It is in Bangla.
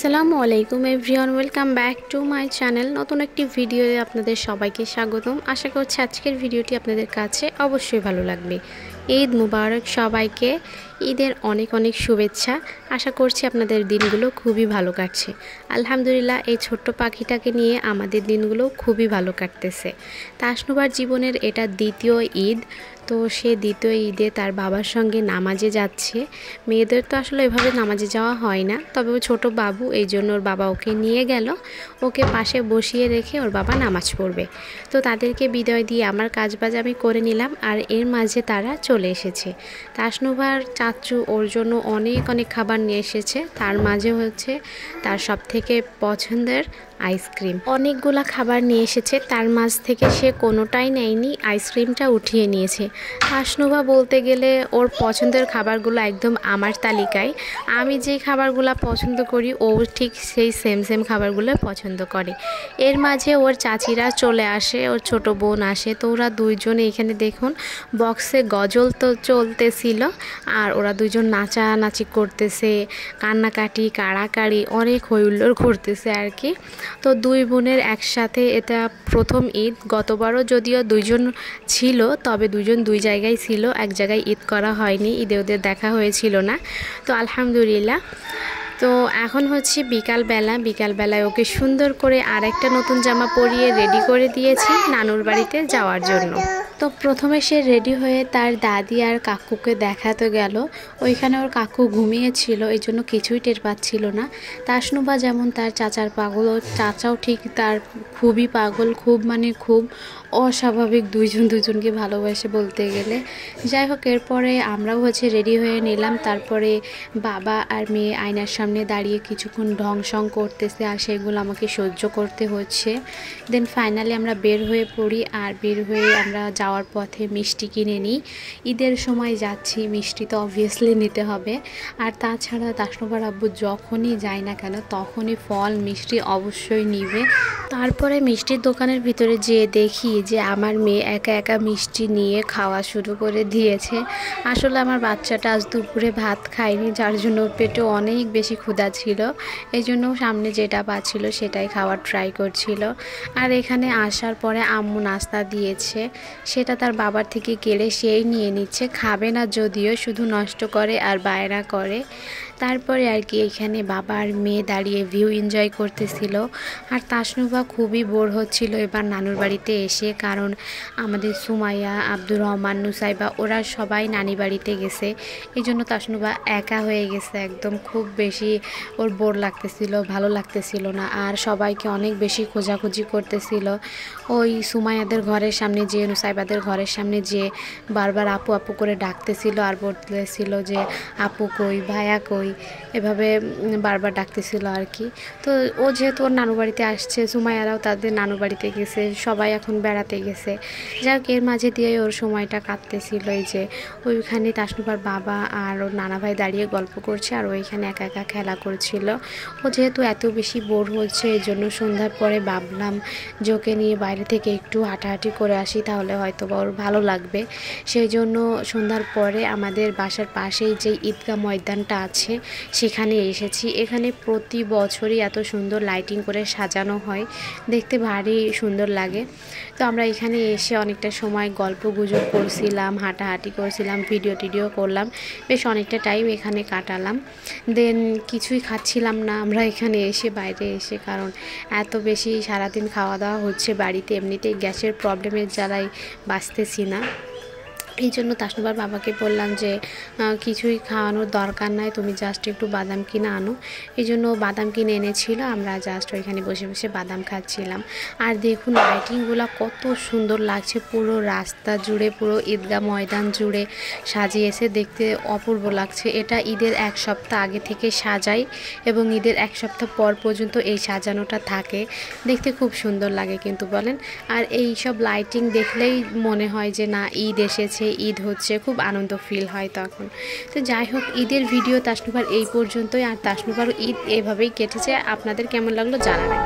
আসসালামু আলাইকুম everyone, welcome back to my channel. নতুন একটি ভিডিওতে আপনাদের সবাইকে স্বাগতম। আশা করছি আজকের ভিডিওটি আপনাদের কাছে অবশ্যই ভালো লাগবে। ঈদ মুবারক সবাইকে, ঈদের অনেক অনেক শুভেচ্ছা। আশা করছি আপনাদের দিনগুলো খুবই ভালো কাটছে। আলহামদুলিল্লাহ, এই ছোট্ট পাখিটাকে নিয়ে আমাদের দিনগুলো খুবই ভালো কাটতেছে। তাসনুবার জীবনের এটা দ্বিতীয় ঈদ। তো সে দ্বিতীয় ঈদে তার বাবার সঙ্গে নামাজে যাচ্ছে। মেয়েদের তো আসলে এভাবে নামাজে যাওয়া হয় না, তবে ও ছোটো বাবু, এই জন্য ওর বাবা ওকে নিয়ে গেল। ওকে পাশে বসিয়ে রেখে ওর বাবা নামাজ পড়বে। তো তাদেরকে বিদায় দিয়ে আমার কাজবাজ আমি করে নিলাম, আর এর মাঝে তারা চলে এসেছে। তাসনুভার চাচু ওর জন্য অনেক অনেক খাবার নিয়ে এসেছে। তার মাঝে হচ্ছে তার সবথেকে পছন্দের আইসক্রিম। অনেকগুলা খাবার নিয়ে এসেছে, তার মাঝ থেকে সে কোনোটাই নেয়নি, আইসক্রিমটা উঠিয়ে নিয়েছে। তাসনুভা বলতে গেলে ওর পছন্দের খাবারগুলো একদম আমার তালিকায়। আমি যে খাবারগুলো পছন্দ করি ও ঠিক সেই সেম খাবারগুলো পছন্দ করে। এর মাঝে ওর চাচিরা চলে আসে, ওর ছোট বোন আসে। তো ওরা দুইজনে এখানে দেখুন বক্সে গজল তো চলতেছিল, আর ওরা দুইজন নাচানাচি করতেছে, কান্নাকাটি কাড়াকাড়ি অনেক হইহুল্লোড় করতেছে আর কি। তো দুই বোনের একসাথে এটা প্রথম ঈদ। গতবারও যদিও দুইজন ছিল, তবে দুইজন দুই জায়গায় ছিল, এক জায়গায় ঈদ করা হয়নি, ঈদে ওদের দেখা হয়েছিল না। তো আলহামদুলিল্লাহ। তো এখন হচ্ছে বিকালবেলায় ওকে সুন্দর করে আরেকটা নতুন জামা পরিয়ে রেডি করে দিয়েছি নানুর বাড়িতে যাওয়ার জন্য। তো প্রথমে সে রেডি হয়ে তার দাদি আর কাকুকে দেখাতে গেল। ওইখানে ওর কাকু ঘুমিয়েছিল, এই জন্য কিছুই টের পাচ্ছিল না। তাসনুভা যেমন তার চাচার পাগল, ওর চাচাও ঠিক তার খুবই পাগল, খুব অস্বাভাবিক, দুজনকে ভালোবাসে বলতে গেলে। যাই হোক, এরপরে আমরাও হচ্ছে রেডি হয়ে নিলাম। তারপরে বাবা আর মেয়ে আয়নার সামনে দাঁড়িয়ে কিছুক্ষণ ঢং সং করতেছে, আর সেগুলো আমাকে সহ্য করতে হচ্ছে। দেন ফাইনালি আমরা বের হয়ে পড়ি, আর বের হয়ে আমরা যাওয়ার পথে মিষ্টি কিনে নিই। ঈদের সময় যাচ্ছি, মিষ্টি তো অবভিয়াসলি নিতে হবে। আর তাছাড়া তাসনুভার আব্বু যখনই যায় না কেন তখনই ফল মিষ্টি অবশ্যই নিবে। তারপরে মিষ্টির দোকানের ভিতরে যেয়ে দেখি যে আমার মেয়ে একা একা মিষ্টি নিয়ে খাওয়া শুরু করে দিয়েছে। আসলে আমার বাচ্চাটা আজ দুপুরে ভাত খায়নি, যার জন্য পেটে অনেক বেশি ক্ষুধা ছিল। এই জন্য সামনে যেটা পাচ্ছিল সেটাই খাওয়ার ট্রাই করছিল। আর এখানে আসার পরে আম্মু নাস্তা দিয়েছে, সেটা তার বাবার থেকে কেড়ে সেই নিয়ে নিচ্ছে। খাবে না যদিও, শুধু নষ্ট করে আর বায়না করে। তারপরে আর কি এখানে বাবা আর মেয়ে দাঁড়িয়ে ভিউ এনজয় করতেছিল। আর তাসনুভা খুবই বোর হচ্ছিল এবার নানুর বাড়িতে এসে, কারণ আমাদের সুমাইয়া, আব্দুর রহমান, নুসাইবা ওরা সবাই নানি বাড়িতে গেছে। এই জন্য তাসনুভা একা হয়ে গেছে একদম। খুব বেশি ওর বোর লাগতেছিল, ভালো লাগতেছিল না। আর সবাইকে অনেক বেশি খোঁজাখুঁজি করতেছিল। ওই সুমাইয়াদের ঘরের সামনে যে, নুসাইবাদের ঘরের সামনে যে বারবার আপু আপু করে ডাকতেছিল, আর বলতেছিল যে আপু কই, ভাইয়া কই, এভাবে বারবার ডাকতেছিল আর কি। তো ও যেহেতু ওর নানু বাড়িতে আসছে, সুমাইয়ারাও তাদের নানু বাড়িতে গেছে, সবাই এখন বেড়াতে গেছে। যাক, এর মাঝে দিয়ে ওর সময়টা কাটতেছিল। এই যে ওইখানে তাসনুভার বাবা আর ওর নানা ভাই দাঁড়িয়ে গল্প করছে, আর ওইখানে একা একা খেলা করছিল। ও যেহেতু এত বেশি বোর হচ্ছে, এই জন্য সন্ধ্যার পরে ভাবলাম যে ওকে নিয়ে বাইরে থেকে একটু হাঁটাহাঁটি করে আসি, তাহলে হয়তো বা ওর ভালো লাগবে। সেই জন্য সন্ধ্যার পরে আমাদের বাসার পাশেই যে ঈদগাহ ময়দানটা আছে সেখানে এসেছি। এখানে প্রতি বছরই এত সুন্দর লাইটিং করে সাজানো হয়, দেখতে ভারী সুন্দর লাগে। তো আমরা এখানে এসে অনেকটা সময় গল্প গুজব করছিলাম, হাঁটাহাঁটি করছিলাম, ভিডিও করলাম, বেশ অনেকটা টাইম এখানে কাটালাম। দেন কিছুই খাচ্ছিলাম না আমরা এখানে এসে, বাইরে এসে, কারণ এত বেশি সারাদিন খাওয়া দাওয়া হচ্ছে বাড়িতে, এমনিতেই গ্যাসের প্রবলেমের জ্বালায় বাঁচতেছি না। এই জন্য তাসনুভার বাবাকে বললাম যে কিছুই খাওয়ানোর দরকার নাই, তুমি জাস্ট একটু বাদাম কিনে আনো। এই জন্য বাদাম কিনে এনেছিল, আমরা জাস্ট ওইখানে বসে বসে বাদাম খাচ্ছিলাম। আর দেখুন লাইটিংগুলো কত সুন্দর লাগছে, পুরো রাস্তা জুড়ে, পুরো ঈদগাহ ময়দান জুড়ে সাজিয়েছে, দেখতে অপূর্ব লাগছে। এটা ঈদের এক সপ্তাহ আগে থেকে সাজাই, এবং ঈদের এক সপ্তাহ পর পর্যন্ত এই সাজানোটা থাকে, দেখতে খুব সুন্দর লাগে কিন্তু বলেন। আর এই সব লাইটিং দেখলেই মনে হয় যে না, ঈদ এসেছে, ঈদ হচ্ছে, খুব আনন্দ ফিল হয় তখন। তো যাই হোক, ঈদের ভিডিও তাসনুভার এই পর্যন্তই। আর তাসনুভার ঈদ এভাবেই কেটেছে। আপনাদের কেমন লাগলো জানাবেন।